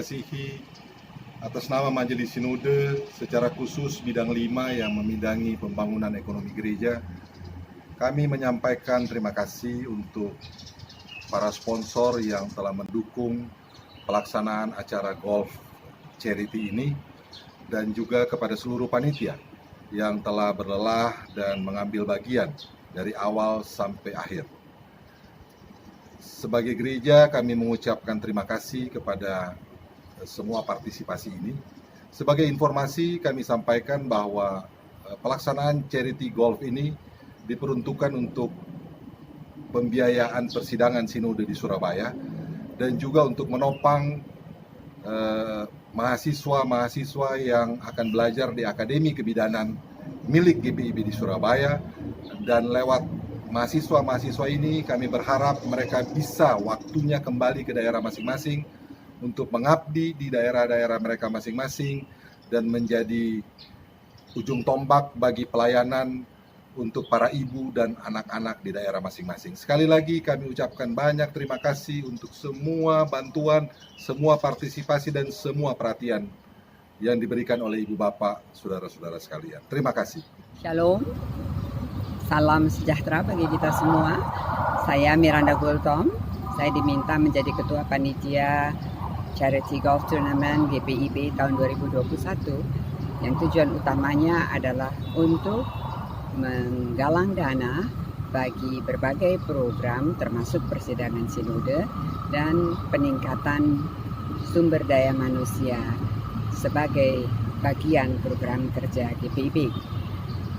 kasihi, atas nama Majelis Sinode, secara khusus bidang 5 yang membidangi pembangunan ekonomi gereja, kami menyampaikan terima kasih untuk para sponsor yang telah mendukung pelaksanaan acara golf charity ini, dan juga kepada seluruh panitia yang telah berlelah dan mengambil bagian dari awal sampai akhir. Sebagai gereja, kami mengucapkan terima kasih kepada semua partisipasi ini. Sebagai informasi, kami sampaikan bahwa pelaksanaan charity golf ini diperuntukkan untuk pembiayaan persidangan sinode di Surabaya dan juga untuk menopang mahasiswa-mahasiswa yang akan belajar di Akademi Kebidanan milik GPIB di Surabaya, dan lewat mahasiswa-mahasiswa ini kami berharap mereka bisa waktunya kembali ke daerah masing-masing untuk mengabdi di daerah-daerah mereka masing-masing dan menjadi ujung tombak bagi pelayanan untuk para ibu dan anak-anak di daerah masing-masing. Sekali lagi kami ucapkan banyak terima kasih untuk semua bantuan, semua partisipasi dan semua perhatian yang diberikan oleh Ibu Bapak, saudara-saudara sekalian. Terima kasih. Shalom. Salam sejahtera bagi kita semua. Saya Miranda Gultom. Saya diminta menjadi Ketua Panitia Charity Golf Tournament GPIB tahun 2021. Yang tujuan utamanya adalah untuk menggalang dana bagi berbagai program termasuk persidangan sinode dan peningkatan sumber daya manusia sebagai bagian program kerja GPIB.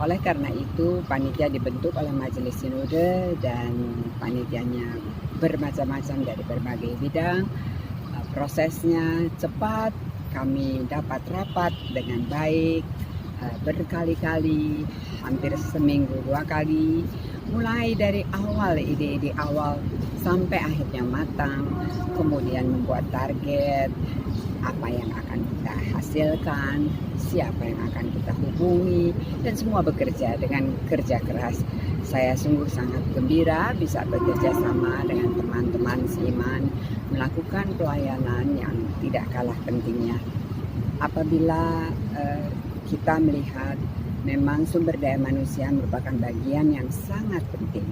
Oleh karena itu, panitia dibentuk oleh Majelis Sinode dan panitianya bermacam-macam dari berbagai bidang. Prosesnya cepat, kami dapat rapat dengan baik, berkali-kali, hampir seminggu 2 kali, mulai dari awal, ide-ide awal sampai akhirnya matang, kemudian membuat target, apa yang akan kita hasilkan, siapa yang akan kita hubungi, dan semua bekerja dengan kerja keras. Saya sungguh sangat gembira bisa bekerja sama dengan teman-teman seiman, melakukan pelayanan yang tidak kalah pentingnya. Apabila kita melihat memang sumber daya manusia merupakan bagian yang sangat penting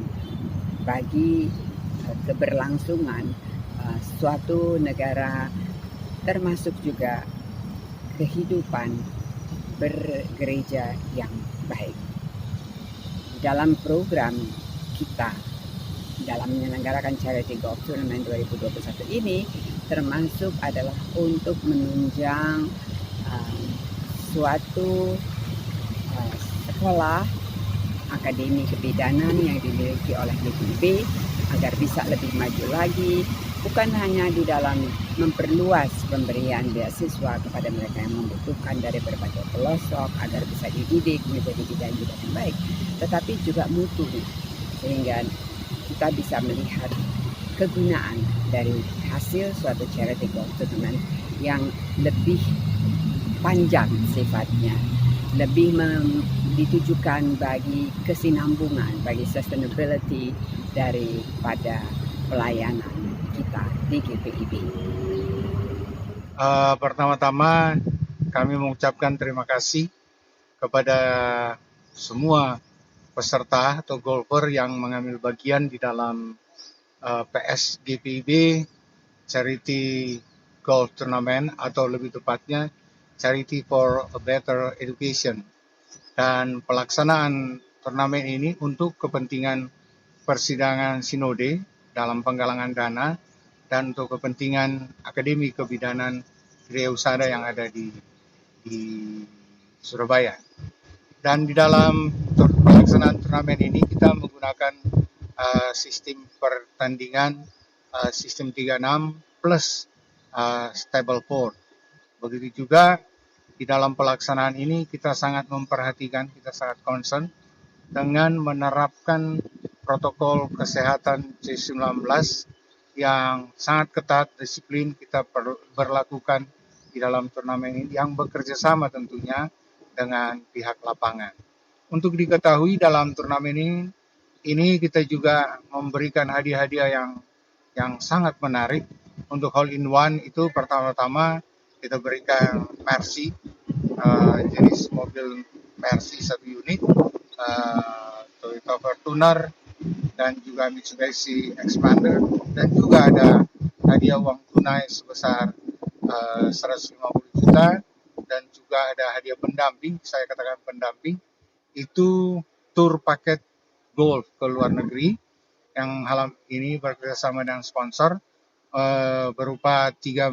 bagi keberlangsungan suatu negara, termasuk juga kehidupan bergereja yang baik. Dalam program kita dalam menyelenggarakan Charity Golf Tournament 2021 ini termasuk adalah untuk menunjang suatu sekolah Akademi Kebidanan yang dimiliki oleh GPIB agar bisa lebih maju lagi, bukan hanya di dalam memperluas pemberian beasiswa kepada mereka yang membutuhkan dari berbagai pelosok agar bisa dididik menjadi bidan-bidan yang baik, tetapi juga mutu, sehingga kita bisa melihat kegunaan dari hasil suatu charity golf tournament yang lebih panjang sifatnya, lebih ditujukan bagi kesinambungan, bagi sustainability daripada pelayanan kita di GPIB. Pertama-tama kami mengucapkan terima kasih kepada semua peserta atau golfer yang mengambil bagian di dalam PS GPIB Charity Golf Tournament, atau lebih tepatnya Charity for a Better Education. Dan pelaksanaan turnamen ini untuk kepentingan persidangan sinode dalam penggalangan dana dan untuk kepentingan Akademi Kebidanan Gereja Husada yang ada di Surabaya. Dan di dalam pelaksanaan turnamen ini kita menggunakan sistem pertandingan sistem 36 plus stable board. Begitu juga di dalam pelaksanaan ini kita sangat memperhatikan, kita sangat concern dengan menerapkan protokol kesehatan C19 yang sangat ketat, disiplin kita berlakukan di dalam turnamen ini yang bekerja sama tentunya dengan pihak lapangan. Untuk diketahui dalam turnamen ini kita juga memberikan hadiah-hadiah yang sangat menarik Untuk hole in one itu pertama-tama kita berikan Mercy, jenis mobil Mercy 1 unit, Toyota Fortuner, dan juga Mitsubishi Expander, dan juga ada hadiah uang tunai sebesar 150 juta, dan juga ada hadiah pendamping. Saya katakan pendamping itu tur paket golf ke luar negeri yang malam ini bekerjasama dengan sponsor, berupa 2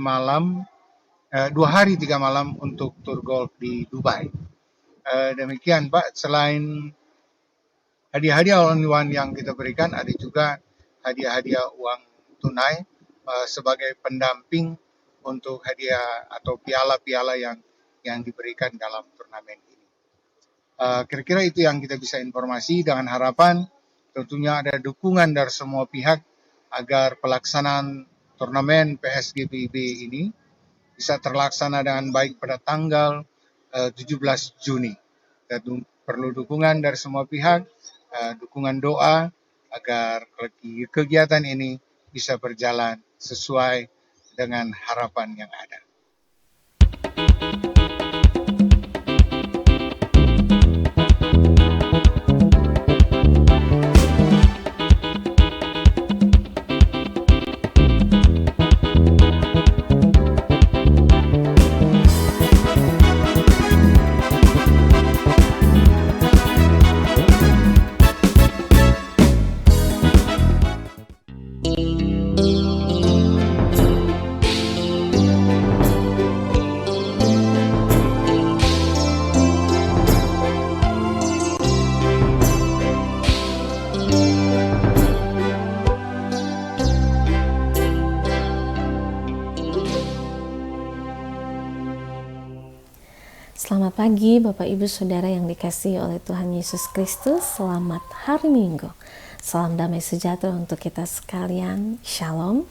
hari 3 malam untuk tur golf di Dubai. Demikian Pak, selain hadiah-hadiah all-in-one yang kita berikan, ada juga hadiah-hadiah uang tunai sebagai pendamping untuk hadiah atau piala-piala yang diberikan dalam turnamen ini. Kira-kira itu yang kita bisa informasi, dengan harapan tentunya ada dukungan dari semua pihak agar pelaksanaan turnamen PSGBIB ini bisa terlaksana dengan baik pada tanggal 17 Juni. Dan perlu dukungan dari semua pihak, dukungan doa agar kegiatan ini bisa berjalan sesuai dengan harapan yang ada. Selamat pagi Bapak Ibu Saudara yang dikasihi oleh Tuhan Yesus Kristus. Selamat hari Minggu. Salam damai sejahtera untuk kita sekalian. Shalom.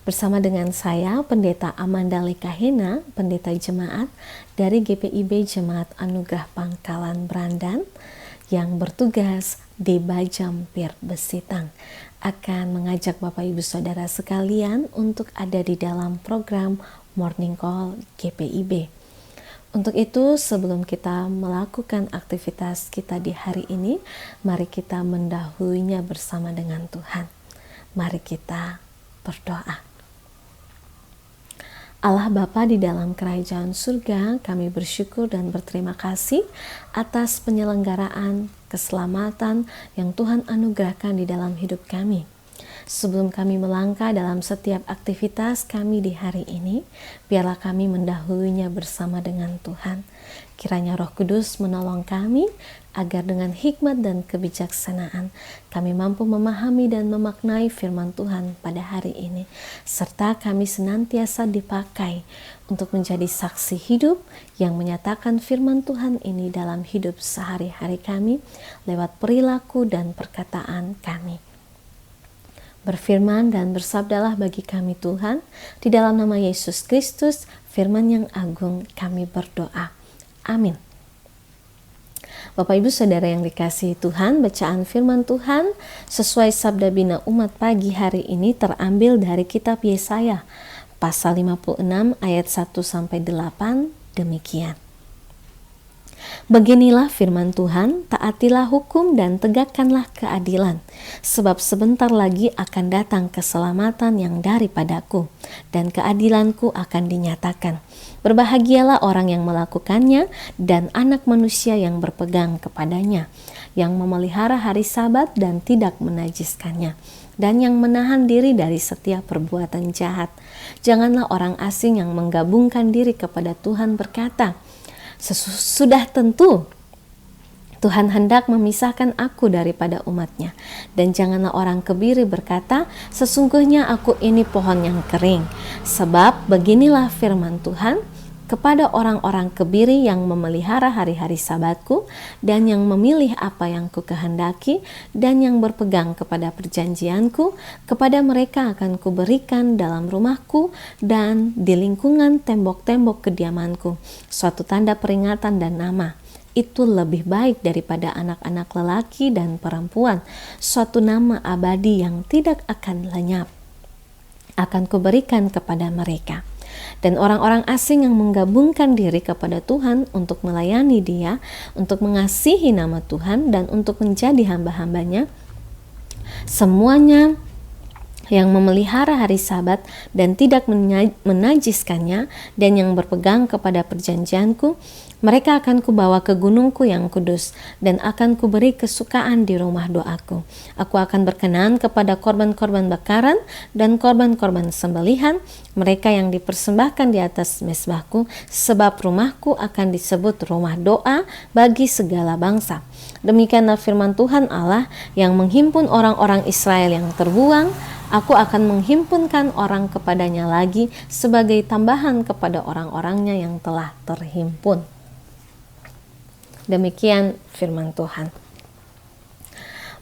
Bersama dengan saya Pendeta Amanda Lekahena, Pendeta Jemaat dari GPIB Jemaat Anugerah Pangkalan Brandan yang bertugas di Bajampir Besitang, akan mengajak Bapak Ibu Saudara sekalian untuk ada di dalam program Morning Call GPIB. Untuk itu, sebelum kita melakukan aktivitas kita di hari ini, mari kita mendahulunya bersama dengan Tuhan. Mari kita berdoa. Allah Bapa di dalam kerajaan surga, kami bersyukur dan berterima kasih atas penyelenggaraan keselamatan yang Tuhan anugerahkan di dalam hidup kami. Sebelum kami melangkah dalam setiap aktivitas kami di hari ini, biarlah kami mendahulunya bersama dengan Tuhan. Kiranya Roh Kudus menolong kami agar dengan hikmat dan kebijaksanaan kami mampu memahami dan memaknai firman Tuhan pada hari ini, serta kami senantiasa dipakai untuk menjadi saksi hidup yang menyatakan firman Tuhan ini dalam hidup sehari-hari kami lewat perilaku dan perkataan kami. Berfirman dan bersabdalah bagi kami Tuhan, di dalam nama Yesus Kristus, firman yang agung kami berdoa. Amin. Bapak Ibu Saudara yang dikasihi Tuhan, bacaan firman Tuhan sesuai sabda bina umat pagi hari ini terambil dari kitab Yesaya, pasal 56 ayat 1-8, demikian. Beginilah firman Tuhan, taatilah hukum dan tegakkanlah keadilan, sebab sebentar lagi akan datang keselamatan yang daripadaku, dan keadilanku akan dinyatakan. Berbahagialah orang yang melakukannya, dan anak manusia yang berpegang kepadanya, yang memelihara hari Sabat dan tidak menajiskannya, dan yang menahan diri dari setiap perbuatan jahat. Janganlah orang asing yang menggabungkan diri kepada Tuhan berkata, sudah tentu Tuhan hendak memisahkan aku daripada umatnya. Dan janganlah orang kebiri berkata, sesungguhnya aku ini pohon yang kering. Sebab beginilah firman Tuhan, kepada orang-orang kebiri yang memelihara hari-hari Sabatku dan yang memilih apa yang kukehendaki dan yang berpegang kepada perjanjianku, kepada mereka akan kuberikan dalam rumahku dan di lingkungan tembok-tembok kediamanku suatu tanda peringatan dan nama. Itu lebih baik daripada anak-anak lelaki dan perempuan, suatu nama abadi yang tidak akan lenyap. akan kuberikan kepada mereka. Dan orang-orang asing yang menggabungkan diri kepada Tuhan untuk melayani Dia, untuk mengasihi nama Tuhan, dan untuk menjadi hamba-hambanya, semuanya yang memelihara hari Sabat dan tidak menajiskannya, dan yang berpegang kepada perjanjianku, mereka akan kubawa ke gunungku yang kudus, dan akan kuberi kesukaan di rumah doaku. Aku akan berkenan kepada korban-korban bakaran dan korban-korban sembelihan mereka yang dipersembahkan di atas mezbahku, sebab rumahku akan disebut rumah doa bagi segala bangsa. Demikianlah firman Tuhan Allah yang menghimpun orang-orang Israel yang terbuang. Aku akan menghimpunkan orang kepadanya lagi sebagai tambahan kepada orang-orangnya yang telah terhimpun. Demikian firman Tuhan.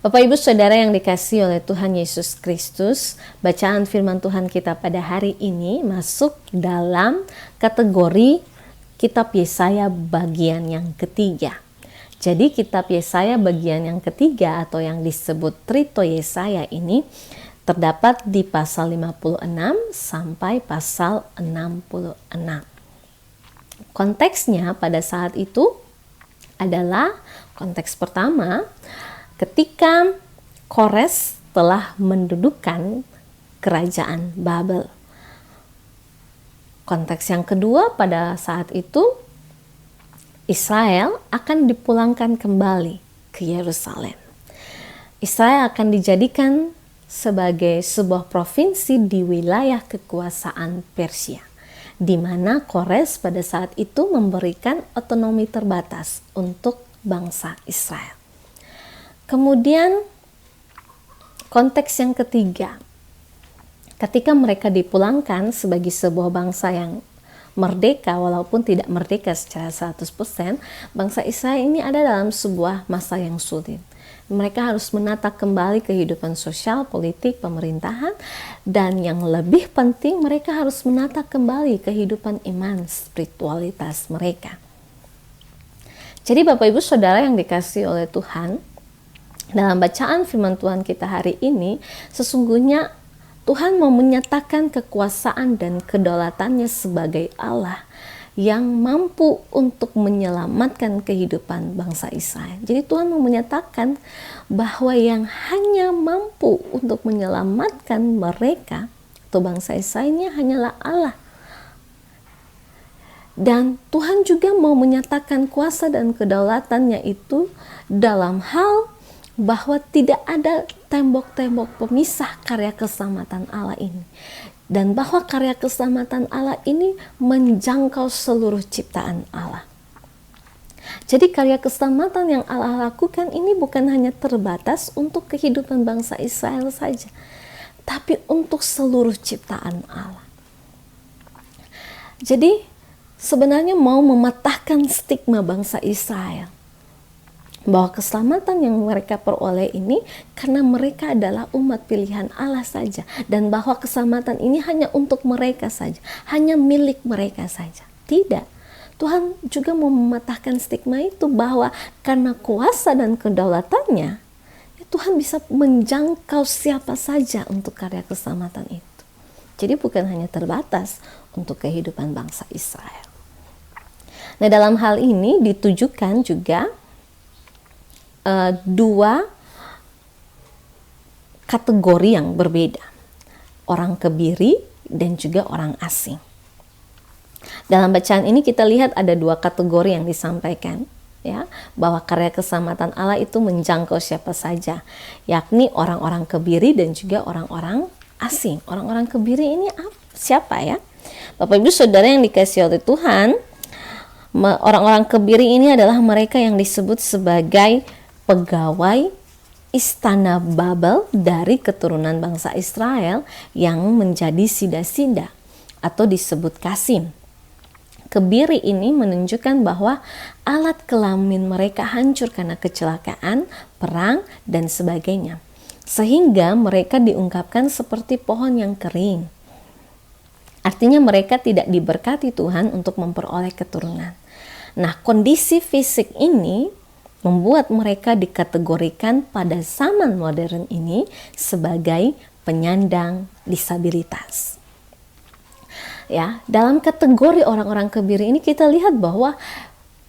Bapak Ibu Saudara yang dikasihi oleh Tuhan Yesus Kristus, bacaan firman Tuhan kita pada hari ini masuk dalam kategori kitab Yesaya bagian yang ketiga. Jadi kitab Yesaya bagian yang ketiga atau yang disebut Trito Yesaya ini terdapat di pasal 56 sampai pasal 66. Konteksnya pada saat itu adalah konteks pertama ketika Kores telah mendudukkan kerajaan Babel. Konteks yang kedua pada saat itu Israel akan dipulangkan kembali ke Yerusalem. Israel akan dijadikan sebagai sebuah provinsi di wilayah kekuasaan Persia, di mana Kores pada saat itu memberikan otonomi terbatas untuk bangsa Israel. Kemudian konteks yang ketiga, ketika mereka dipulangkan sebagai sebuah bangsa yang merdeka, walaupun tidak merdeka secara 100%, bangsa Israel ini ada dalam sebuah masa yang sulit. Mereka harus menata kembali kehidupan sosial, politik, pemerintahan, dan yang lebih penting mereka harus menata kembali kehidupan iman, spiritualitas mereka. Jadi Bapak Ibu Saudara yang dikasihi oleh Tuhan, dalam bacaan firman Tuhan kita hari ini, sesungguhnya Tuhan mau menyatakan kekuasaan dan kedaulatannya sebagai Allah yang mampu untuk menyelamatkan kehidupan bangsa Israel. Jadi Tuhan mau menyatakan bahwa yang hanya mampu untuk menyelamatkan mereka atau bangsa Israel ini hanyalah Allah. Dan Tuhan juga mau menyatakan kuasa dan kedaulatannya itu dalam hal bahwa tidak ada tembok-tembok pemisah karya keselamatan Allah ini. Dan bahwa karya keselamatan Allah ini menjangkau seluruh ciptaan Allah. Jadi karya keselamatan yang Allah lakukan ini bukan hanya terbatas untuk kehidupan bangsa Israel saja, tapi untuk seluruh ciptaan Allah. Jadi sebenarnya mau mematahkan stigma bangsa Israel bahwa keselamatan yang mereka peroleh ini karena mereka adalah umat pilihan Allah saja, dan bahwa keselamatan ini hanya untuk mereka saja, hanya milik mereka saja. Tidak, Tuhan juga mau mematahkan stigma itu bahwa karena kuasa dan kedaulatannya, Tuhan bisa menjangkau siapa saja untuk karya keselamatan itu. Jadi bukan hanya terbatas untuk kehidupan bangsa Israel. Nah, dalam hal ini ditujukan juga dua kategori yang berbeda, orang kebiri dan juga orang asing. Dalam bacaan ini kita lihat ada dua kategori yang disampaikan, ya, bahwa karya keselamatan Allah itu menjangkau siapa saja, yakni orang-orang kebiri dan juga orang-orang asing. Orang-orang kebiri ini siapa ya? Bapak Ibu Saudara yang dikasihi oleh Tuhan, orang-orang kebiri ini adalah mereka yang disebut sebagai pegawai istana Babel dari keturunan bangsa Israel yang menjadi sida-sida atau disebut kasim. Kebiri ini menunjukkan bahwa alat kelamin mereka hancur karena kecelakaan, perang, dan sebagainya. Sehingga mereka diungkapkan seperti pohon yang kering. Artinya mereka tidak diberkati Tuhan untuk memperoleh keturunan. Nah, kondisi fisik ini membuat mereka dikategorikan pada zaman modern ini sebagai penyandang disabilitas. Ya, dalam kategori orang-orang kebiri ini kita lihat bahwa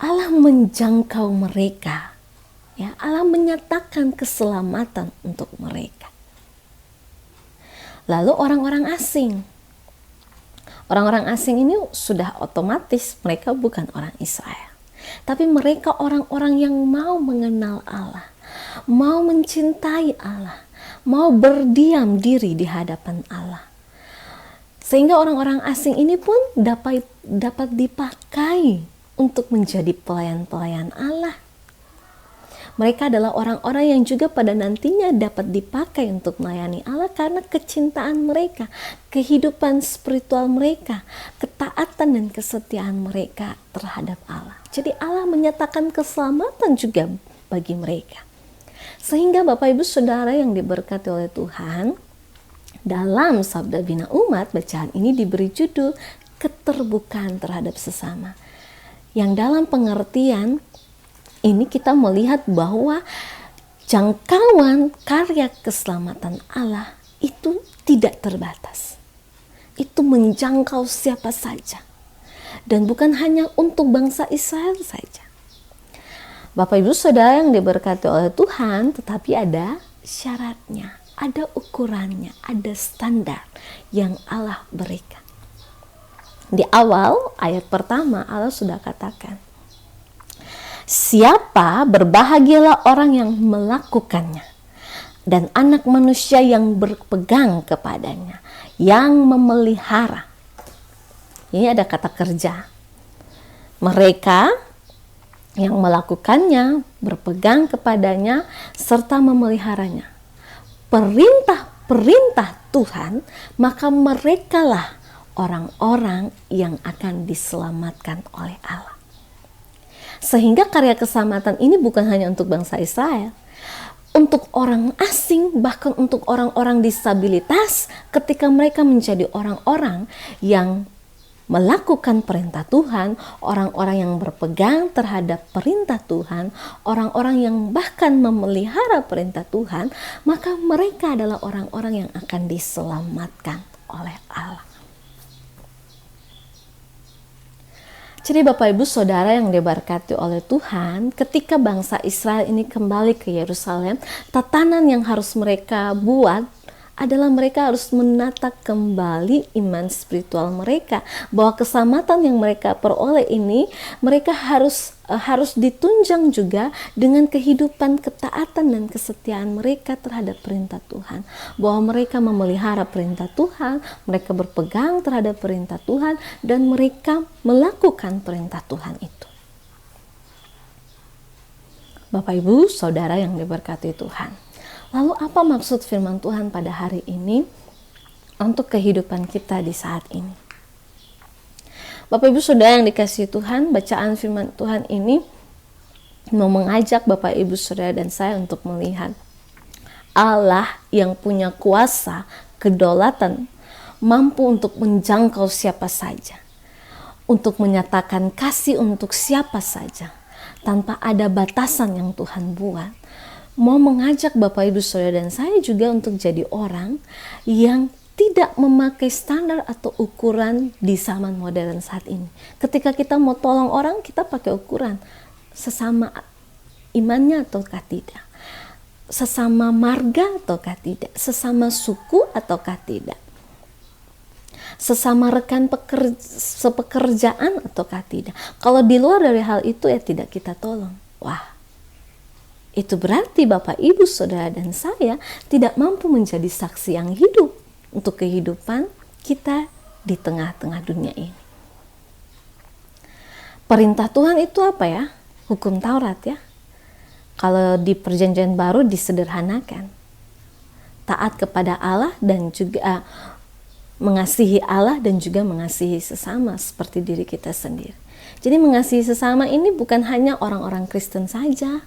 Allah menjangkau mereka. Ya, Allah menyatakan keselamatan untuk mereka. Lalu orang-orang asing. Orang-orang asing ini sudah otomatis mereka bukan orang Israel. Tapi mereka orang-orang yang mau mengenal Allah, mau mencintai Allah, mau berdiam diri di hadapan Allah. Sehingga orang-orang asing ini pun dapat dipakai untuk menjadi pelayan-pelayan Allah. Mereka adalah orang-orang yang juga pada nantinya dapat dipakai untuk melayani Allah karena kecintaan mereka, kehidupan spiritual mereka, ketaatan dan kesetiaan mereka terhadap Allah. Jadi Allah menyatakan keselamatan juga bagi mereka. Sehingga Bapak Ibu Saudara yang diberkati oleh Tuhan, dalam Sabda Bina Umat, bacaan ini diberi judul keterbukaan terhadap sesama. Yang dalam pengertian ini kita melihat bahwa jangkauan karya keselamatan Allah itu tidak terbatas. Itu menjangkau siapa saja. Dan bukan hanya untuk bangsa Israel saja. Bapak Ibu Saudara yang diberkati oleh Tuhan, tetapi ada syaratnya, ada ukurannya, ada standar yang Allah berikan. Di awal ayat pertama Allah sudah katakan, siapa berbahagialah orang yang melakukannya dan anak manusia yang berpegang kepadanya, yang memelihara. Ini ada kata kerja. Mereka yang melakukannya, berpegang kepadanya, serta memeliharanya. Perintah-perintah Tuhan, maka merekalah orang-orang yang akan diselamatkan oleh Allah. Sehingga karya keselamatan ini bukan hanya untuk bangsa Israel, untuk orang asing, bahkan untuk orang-orang disabilitas, ketika mereka menjadi orang-orang yang melakukan perintah Tuhan, orang-orang yang berpegang terhadap perintah Tuhan, orang-orang yang bahkan memelihara perintah Tuhan, maka mereka adalah orang-orang yang akan diselamatkan oleh Allah. Jadi Bapak Ibu Saudara yang diberkati oleh Tuhan, ketika bangsa Israel ini kembali ke Yerusalem, tatanan yang harus mereka buat adalah mereka harus menata kembali iman spiritual mereka, bahwa keselamatan yang mereka peroleh ini mereka harus ditunjang juga dengan kehidupan ketaatan dan kesetiaan mereka terhadap perintah Tuhan, bahwa mereka memelihara perintah Tuhan, mereka berpegang terhadap perintah Tuhan, dan mereka melakukan perintah Tuhan itu. Bapak Ibu Saudara yang diberkati Tuhan, lalu apa maksud firman Tuhan pada hari ini untuk kehidupan kita di saat ini? Bapak Ibu Saudara yang dikasihi Tuhan, bacaan firman Tuhan ini mau mengajak Bapak Ibu Saudara dan saya untuk melihat Allah yang punya kuasa, kedaulatan, mampu untuk menjangkau siapa saja, untuk menyatakan kasih untuk siapa saja, tanpa ada batasan yang Tuhan buat. Mau mengajak Bapak Ibu Saudara dan saya juga untuk jadi orang yang tidak memakai standar atau ukuran di zaman modern saat ini. Ketika kita mau tolong orang, kita pakai ukuran sesama imannya ataukah tidak, sesama marga ataukah tidak, sesama suku ataukah tidak, sesama rekan sepekerjaan ataukah tidak. Kalau di luar dari hal itu ya tidak kita tolong. Wah, itu berarti Bapak, Ibu, Saudara, dan saya tidak mampu menjadi saksi yang hidup untuk kehidupan kita di tengah-tengah dunia ini. Perintah Tuhan itu apa ya? Hukum Taurat ya. Kalau di Perjanjian Baru disederhanakan. Taat kepada Allah dan juga mengasihi Allah dan juga mengasihi sesama seperti diri kita sendiri. Jadi mengasihi sesama ini bukan hanya orang-orang Kristen saja.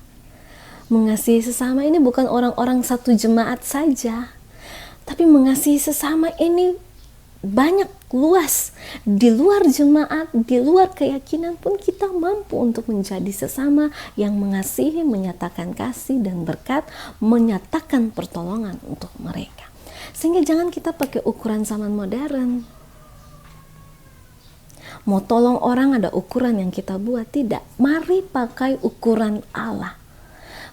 Mengasihi sesama ini bukan orang-orang satu jemaat saja, tapi mengasihi sesama ini banyak, luas. Di luar jemaat, di luar keyakinan pun kita mampu untuk menjadi sesama yang mengasihi, menyatakan kasih dan berkat, menyatakan pertolongan untuk mereka. Sehingga jangan kita pakai ukuran zaman modern. Mau tolong orang ada ukuran yang kita buat, tidak. Mari pakai ukuran Allah.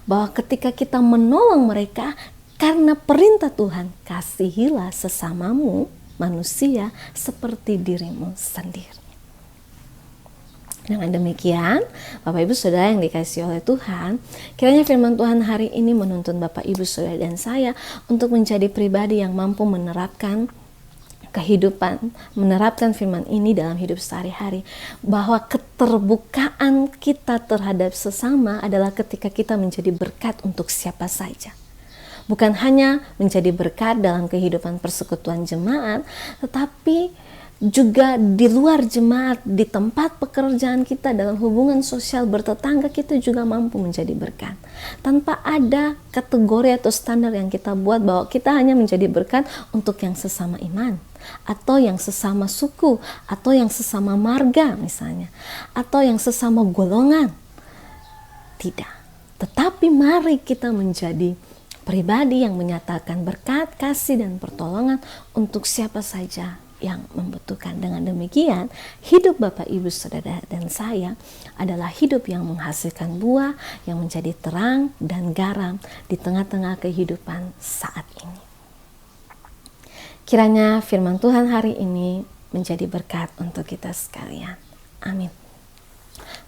Bahwa ketika kita menolong mereka karena perintah Tuhan, kasihilah sesamamu manusia seperti dirimu sendiri. Dengan demikian, Bapak Ibu Saudara yang dikasihi oleh Tuhan, kiranya firman Tuhan hari ini menuntun Bapak Ibu Saudara dan saya untuk menjadi pribadi yang mampu menerapkan kehidupan, menerapkan firman ini dalam hidup sehari-hari, bahwa keterbukaan kita terhadap sesama adalah ketika kita menjadi berkat untuk siapa saja. Bukan hanya menjadi berkat dalam kehidupan persekutuan jemaat, tetapi juga di luar jemaat, di tempat pekerjaan kita, dalam hubungan sosial bertetangga, kita juga mampu menjadi berkat. Tanpa ada kategori atau standar yang kita buat bahwa kita hanya menjadi berkat untuk yang sesama iman, atau yang sesama suku, atau yang sesama marga misalnya, atau yang sesama golongan. Tidak. Tetapi mari kita menjadi pribadi yang menyatakan berkat, kasih, dan pertolongan untuk siapa saja yang membutuhkan. Dengan demikian, hidup Bapak Ibu Saudara dan saya adalah hidup yang menghasilkan buah, yang menjadi terang dan garam di tengah-tengah kehidupan saat ini. Kiranya firman Tuhan hari ini menjadi berkat untuk kita sekalian. Amin.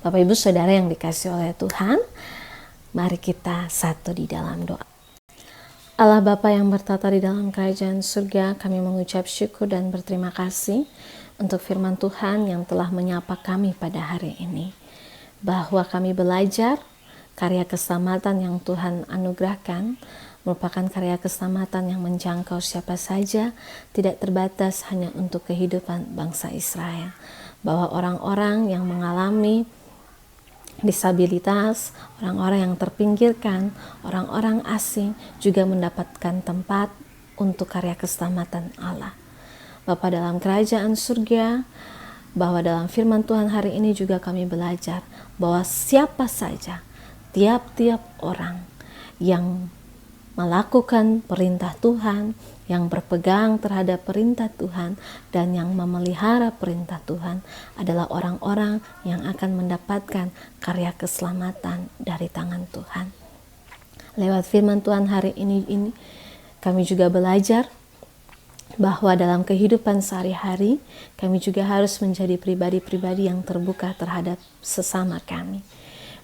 Bapak Ibu Saudara yang dikasihi oleh Tuhan, mari kita satu di dalam doa. Allah Bapa yang bertata di dalam kerajaan surga, kami mengucap syukur dan berterima kasih untuk firman Tuhan yang telah menyapa kami pada hari ini. Bahwa kami belajar karya keselamatan yang Tuhan anugerahkan merupakan karya keselamatan yang menjangkau siapa saja, tidak terbatas hanya untuk kehidupan bangsa Israel. Bahwa orang-orang yang mengalami disabilitas, orang-orang yang terpinggirkan, orang-orang asing juga mendapatkan tempat untuk karya keselamatan Allah. Bapa dalam kerajaan surga, bahwa dalam firman Tuhan hari ini juga kami belajar bahwa siapa saja, tiap-tiap orang yang melakukan perintah Tuhan, yang berpegang terhadap perintah Tuhan, dan yang memelihara perintah Tuhan adalah orang-orang yang akan mendapatkan karya keselamatan dari tangan Tuhan. Lewat firman Tuhan hari ini kami juga belajar bahwa dalam kehidupan sehari-hari kami juga harus menjadi pribadi-pribadi yang terbuka terhadap sesama kami.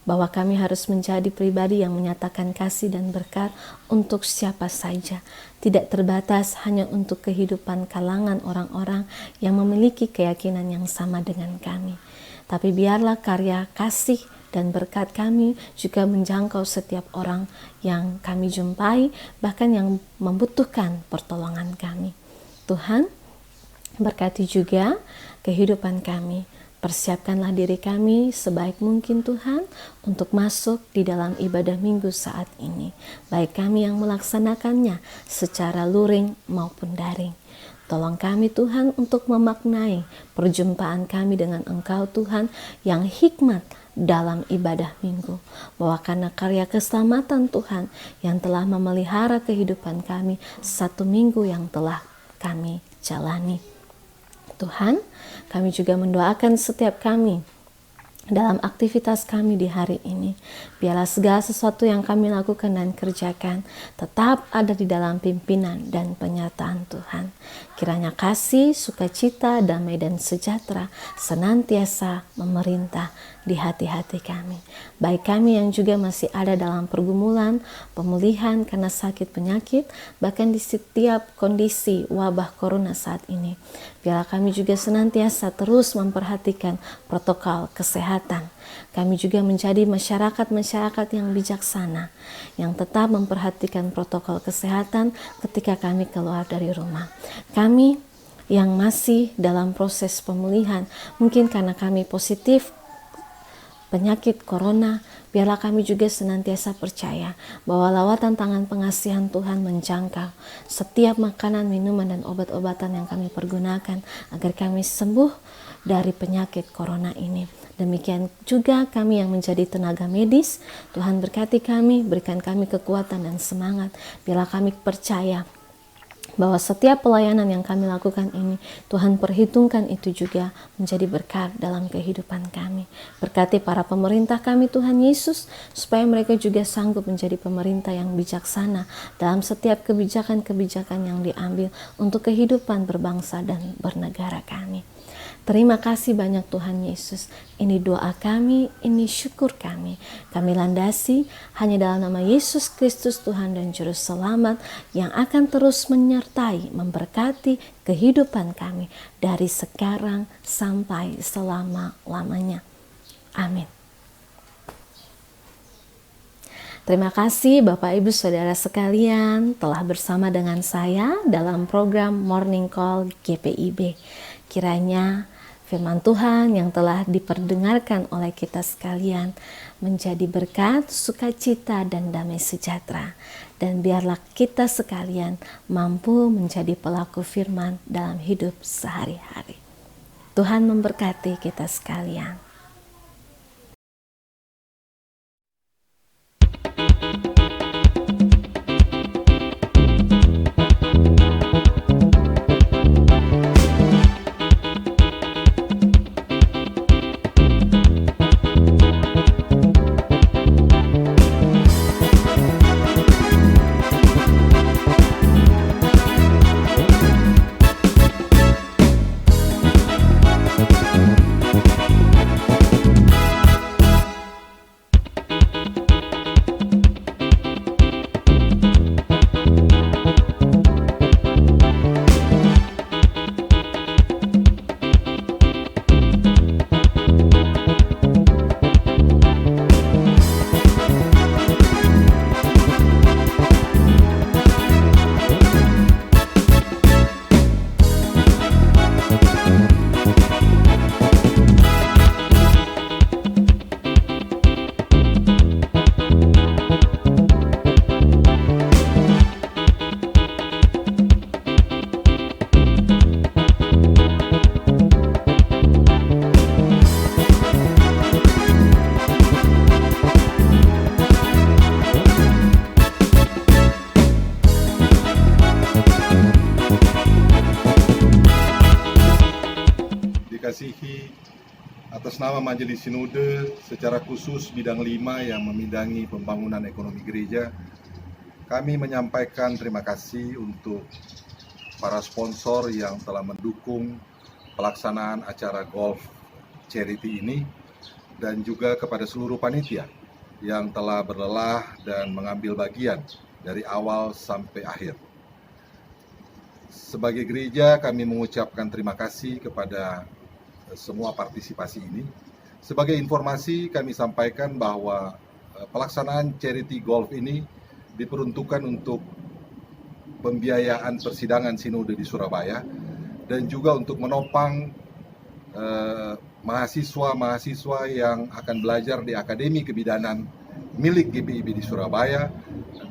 Bahwa kami harus menjadi pribadi yang menyatakan kasih dan berkat untuk siapa saja, tidak terbatas hanya untuk kehidupan kalangan orang-orang yang memiliki keyakinan yang sama dengan kami. Tapi biarlah karya kasih dan berkat kami juga menjangkau setiap orang yang kami jumpai, bahkan yang membutuhkan pertolongan kami. Tuhan, berkati juga kehidupan kami. Persiapkanlah diri kami sebaik mungkin Tuhan untuk masuk di dalam ibadah minggu saat ini. Baik kami yang melaksanakannya secara luring maupun daring. Tolong kami Tuhan untuk memaknai perjumpaan kami dengan Engkau Tuhan yang hikmat dalam ibadah minggu. Bahwa karena karya keselamatan Tuhan yang telah memelihara kehidupan kami satu minggu yang telah kami jalani. Tuhan, kami juga mendoakan setiap kami dalam aktivitas kami di hari ini. Biarlah segala sesuatu yang kami lakukan dan kerjakan tetap ada di dalam pimpinan dan penyertaan Tuhan. Kiranya kasih, sukacita, damai, dan sejahtera senantiasa memerintah di hati-hati kami. Baik kami yang juga masih ada dalam pergumulan, pemulihan karena sakit penyakit, bahkan di setiap kondisi wabah corona saat ini. Biarlah kami juga senantiasa terus memperhatikan protokol kesehatan. Kami juga menjadi masyarakat yang bijaksana, yang tetap memperhatikan protokol kesehatan ketika kami keluar dari rumah. Kami yang masih dalam proses pemulihan, mungkin karena kami positif penyakit corona, biarlah kami juga senantiasa percaya bahwa lawatan tangan pengasihan Tuhan menjangkau setiap makanan, minuman, dan obat-obatan yang kami pergunakan agar kami sembuh dari penyakit corona ini. Demikian juga kami yang menjadi tenaga medis, Tuhan berkati kami, berikan kami kekuatan dan semangat. Biarlah kami percaya bahwa setiap pelayanan yang kami lakukan ini, Tuhan perhitungkan itu juga menjadi berkat dalam kehidupan kami. Berkati para pemerintah kami Tuhan Yesus, supaya mereka juga sanggup menjadi pemerintah yang bijaksana dalam setiap kebijakan-kebijakan yang diambil untuk kehidupan berbangsa dan bernegara kami. Terima kasih banyak Tuhan Yesus. Ini doa kami, ini syukur kami. Kami landasi hanya dalam nama Yesus Kristus Tuhan dan Juru Selamat yang akan terus menyertai, memberkati kehidupan kami dari sekarang sampai selama-lamanya. Amin. Terima kasih Bapak Ibu Saudara sekalian telah bersama dengan saya dalam program Morning Call GPIB. Kiranya firman Tuhan yang telah diperdengarkan oleh kita sekalian menjadi berkat, sukacita, dan damai sejahtera. Dan biarlah kita sekalian mampu menjadi pelaku firman dalam hidup sehari-hari. Tuhan memberkati kita sekalian. Atas nama Majelis Sinode, secara khusus bidang 5 yang memindangi pembangunan ekonomi gereja, kami menyampaikan terima kasih untuk para sponsor yang telah mendukung pelaksanaan acara golf charity ini, dan juga kepada seluruh panitia yang telah berlelah dan mengambil bagian dari awal sampai akhir. Sebagai gereja, kami mengucapkan terima kasih kepada semua partisipasi ini. Sebagai informasi, kami sampaikan bahwa pelaksanaan charity golf ini diperuntukkan untuk pembiayaan persidangan sinode di Surabaya dan juga untuk menopang mahasiswa-mahasiswa yang akan belajar di Akademi Kebidanan milik GPIB di Surabaya.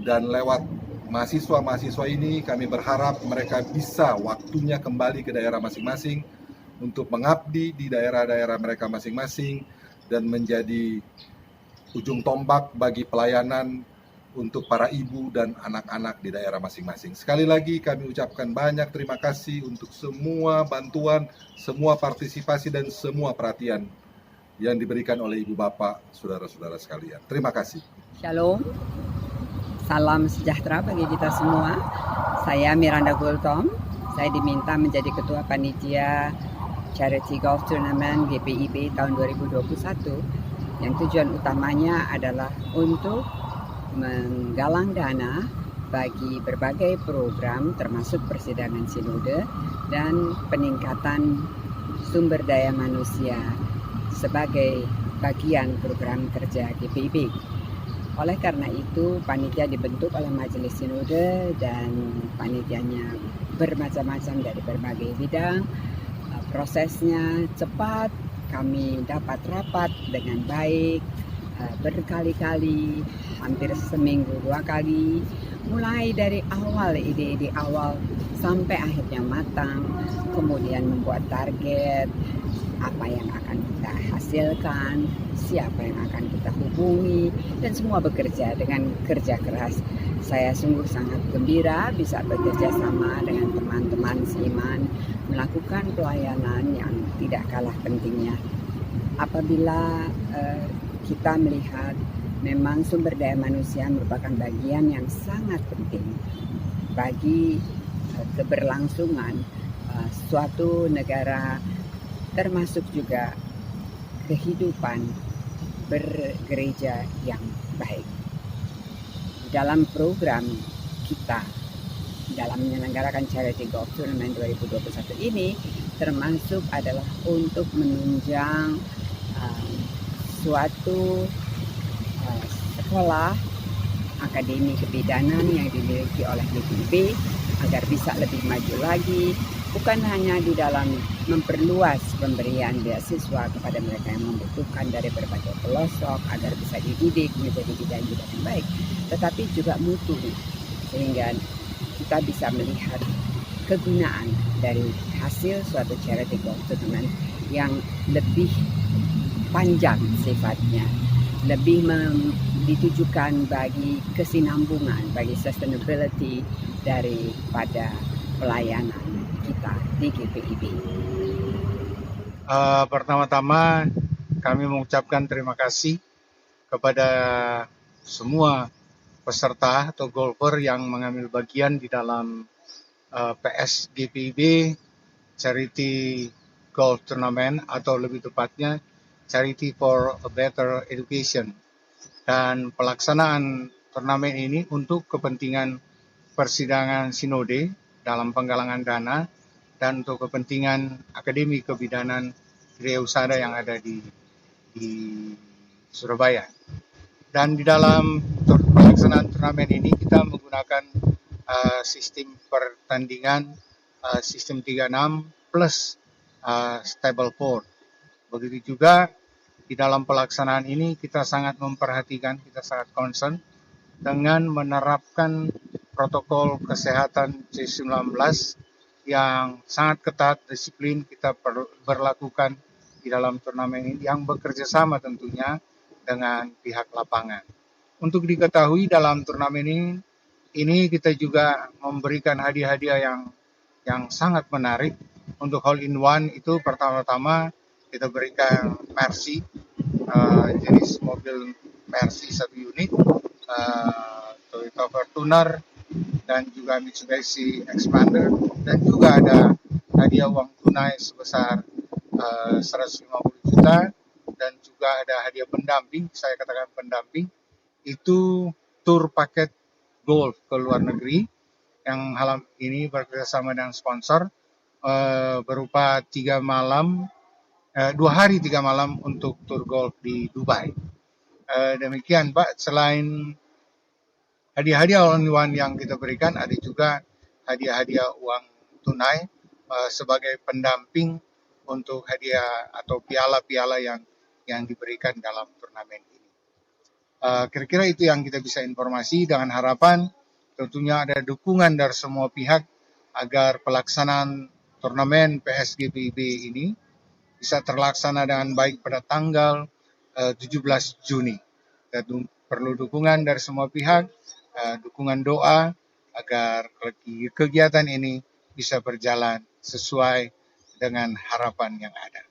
Dan lewat mahasiswa-mahasiswa ini kami berharap mereka bisa waktunya kembali ke daerah masing-masing untuk mengabdi di daerah-daerah mereka masing-masing dan menjadi ujung tombak bagi pelayanan untuk para ibu dan anak-anak di daerah masing-masing. Sekali lagi kami ucapkan banyak terima kasih untuk semua bantuan, semua partisipasi dan semua perhatian yang diberikan oleh Ibu Bapak, saudara-saudara sekalian. Terima kasih. Shalom, salam sejahtera bagi kita semua. Saya Miranda Gultom, saya diminta menjadi Ketua Panitia Charity Golf Tournament GPIB tahun 2021 yang tujuan utamanya adalah untuk menggalang dana bagi berbagai program termasuk persidangan sinode dan peningkatan sumber daya manusia sebagai bagian program kerja GPIB. Oleh karena itu, panitia dibentuk oleh Majelis Sinode dan panitianya bermacam-macam dari berbagai bidang. Prosesnya cepat, kami dapat rapat dengan baik, berkali-kali, hampir seminggu 2 kali, mulai dari awal, ide-ide awal sampai akhirnya matang, kemudian membuat target, apa yang akan kita hasilkan, siapa yang akan kita hubungi, dan semua bekerja dengan kerja keras Saya sungguh sangat gembira bisa bekerja sama dengan teman-teman seiman melakukan pelayanan yang tidak kalah pentingnya. Apabila kita melihat memang sumber daya manusia merupakan bagian yang sangat penting bagi keberlangsungan suatu negara, termasuk juga kehidupan bergereja yang baik. Dalam program kita dalam menyelenggarakan Charity Golf Tournament 2021 ini termasuk adalah untuk menunjang suatu sekolah akademi kebidanan yang dimiliki oleh GPIB agar bisa lebih maju lagi, bukan hanya di dalam memperluas pemberian beasiswa kepada mereka yang membutuhkan dari berbagai pelosok agar bisa dididik menjadi bidan-bidan yang baik, tetapi juga mutu, sehingga kita bisa melihat kegunaan dari hasil suatu charity golf tournament yang lebih panjang sifatnya, lebih ditujukan bagi kesinambungan, bagi sustainability daripada pelayanan kita di GPIB. Pertama-tama kami mengucapkan terima kasih kepada semua peserta atau golfer yang mengambil bagian di dalam PS GPIB Charity Golf Tournament, atau lebih tepatnya Charity for a Better Education. Dan pelaksanaan turnamen ini untuk kepentingan persidangan sinode dalam penggalangan dana dan untuk kepentingan Akademi Kebidanan Gereja Husada yang ada di Surabaya. Dan di dalam pelaksanaan turnamen ini kita menggunakan sistem pertandingan sistem 36 plus stable board. Begitu juga di dalam pelaksanaan ini kita sangat memperhatikan, kita sangat concern dengan menerapkan protokol kesehatan C19 yang sangat ketat, disiplin kita berlakukan di dalam turnamen ini yang bekerja sama tentunya dengan pihak lapangan. Untuk diketahui dalam turnamen ini kita juga memberikan hadiah-hadiah yang sangat menarik. Untuk hole in one itu pertama-tama kita berikan Mercy, jenis mobil Mercy 1 unit, Toyota Fortuner, dan juga Mitsubishi Expander, dan juga ada hadiah uang tunai sebesar 150 juta, dan juga ada hadiah pendamping, saya katakan pendamping, itu tur paket golf ke luar negeri yang hal ini bekerjasama dengan sponsor berupa 2 hari 3 malam untuk tur golf di Dubai. Demikian Pak, selain hadiah-hadiah all-in-one yang kita berikan, ada juga hadiah-hadiah uang tunai sebagai pendamping untuk hadiah atau piala-piala yang diberikan dalam turnamen ini. Kira-kira itu yang kita bisa informasi, dengan harapan tentunya ada dukungan dari semua pihak agar pelaksanaan turnamen PSGPIB ini bisa terlaksana dengan baik pada tanggal 17 Juni. Dan perlu dukungan dari semua pihak, dukungan doa agar kegiatan ini bisa berjalan sesuai dengan harapan yang ada.